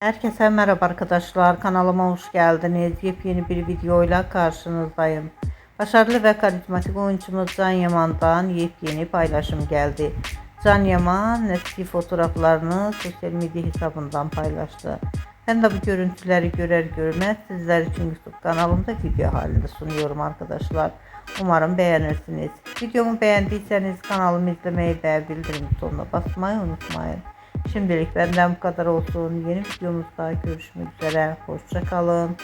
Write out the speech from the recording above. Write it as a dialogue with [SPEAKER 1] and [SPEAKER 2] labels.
[SPEAKER 1] Herkese merhaba arkadaşlar. Kanalıma hoş geldiniz. Yepyeni bir videoyla karşınızdayım. Başarılı ve karizmatik oyuncumuz Can Yaman'dan yepyeni paylaşım geldi. Can Yaman eski fotoğraflarını sosyal medya hesabından paylaştı. Ben de bu görüntüleri görer görmez sizler için YouTube kanalımda video halinde sunuyorum arkadaşlar. Umarım beğenirsiniz. Videomu beğendiyseniz kanalımı izlemeyi ve bildirim butonuna basmayı unutmayın. Şimdilik benden bu kadar olsun. Yeni videomuzda görüşmek üzere. Hoşça kalın.